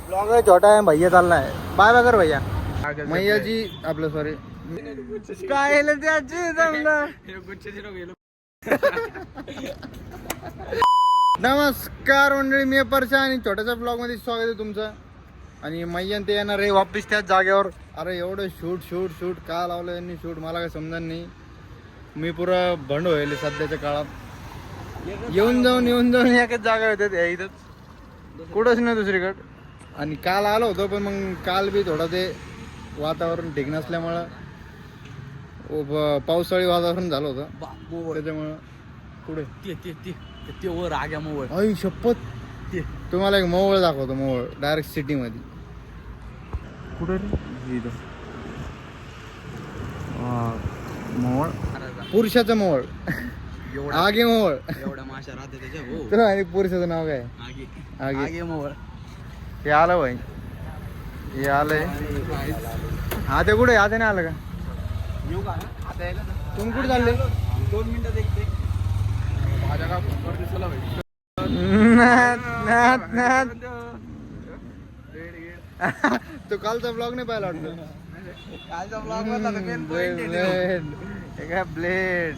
Blog है छोटा है भैया चालना है बाय बाय कर भैया मैया जी आपलं सॉरी काय त्याची जमलं नमस्कार मंडळी मी परशा आणि छोट्याच्या ब्लॉग मध्ये स्वागत आहे तुमचं आणि मैयन ते येणार आहे वापिस त्याच जागेवर. अरे एवढं शूट शूट शूट का लावलं यांनी शूट मला काही समजत नाही. मी पुरा भंड व्हायले सध्याच्या काळात. येऊन जाऊन एकच जागा होते इथंच कुठंच नाही दुसरीकडं. आणि काल आलो होतो पण मग काल बी थोडं ते वातावरण ठीक नसल्यामुळं पावसाळी वातावरण झालं होतं त्याच्यामुळं पुढे ते वर आग्या मोवळ आई शपथ तुम्हाला एक मोवळ दाखवतो. मोवळ डायरेक्ट सिटी मध्ये कुठे रे मोवळ पुरुषाचं मोवळ आगे मोवळ एवढ्या माशा राहते त्याच्या हो. तुला आणि पुरुषाचं नाव काय आगे मोवळ हे आलं भाई हे आलंय. हा ते कुठे आता नाही आलं का येऊ का आता यायला तुम्ही कुठे चालले 2 मिनिटं देखते माझ्या का दिसला भाई तो कालचा ब्लॉग नाही पाहिला वाटतं. कालचा ब्लॉग होता मेन पॉइंट ब्लेड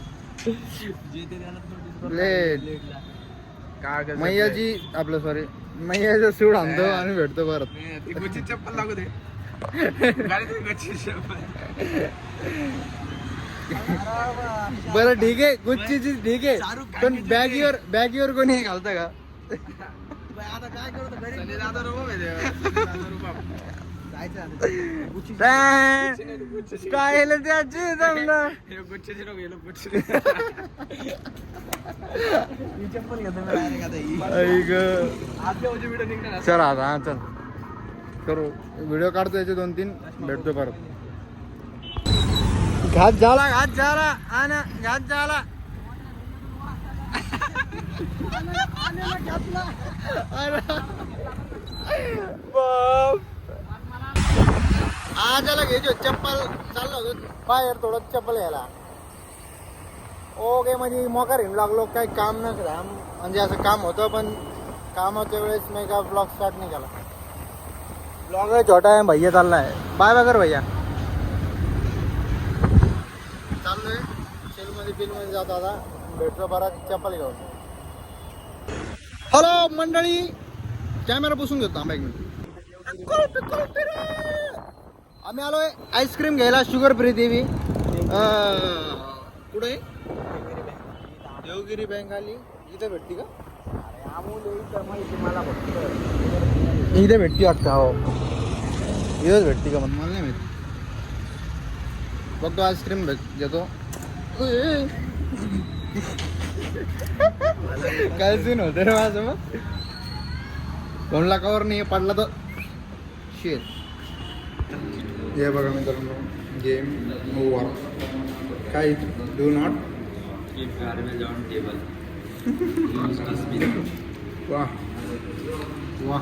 मैयाजी आपलं सॉरी मैयाचं सूड आणतो आणि भेटतो परत. गुच्ची चप्पल लागू दे गुच्ची चप्पल. बरं ठीक आहे गुच्चीची ठीक आहे पण बॅगीवर कोणी घालतं का आता काय करतो घरी काय त्याची जमलं गुच्ची चप्पल घेतो चल आता हा चल करू व्हिडिओ काढतो याचे 2-3 भेटतो परत. घात झाला आना घात झाला आजाला घ्यायचो चप्पल चाललो होतो बाहेर थोडं चप्पल घ्यायला. ओके म्हणजे मोकार घेऊन लागलो काही काम नसतं म्हणजे असं काम होतं पण कामाच्या वेळेस मी का ब्लॉग स्टार्ट नाही केला. ब्लॉग आहे छोटा आहे भैया चालला आहे बाय बाय कर भैया. चाललोय सेलमध्ये बिलमध्ये जातो आता भेटतो परत चप्पल घेऊन. हॅलो मंडळी कॅमेरा पुसून घेतो थांबा एक मिनिट. आम्ही आलोय आईस्क्रीम घ्यायला शुगर फ्री देवी कुठे देवगिरी बँक आली इथं भेटती का इथे भेटती वाटतं हो इथंच भेटती का मला नाही माहिती. बघतो आईस्क्रीम घेतो. काय सीन होतं रे माझं मग फोनला कवर नाही पडला तर शेत. हे बघा मित्रांनो गेम ओव्हर काय डू नॉट वा वा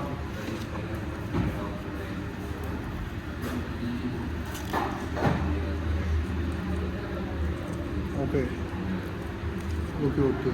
ओके ओके ओके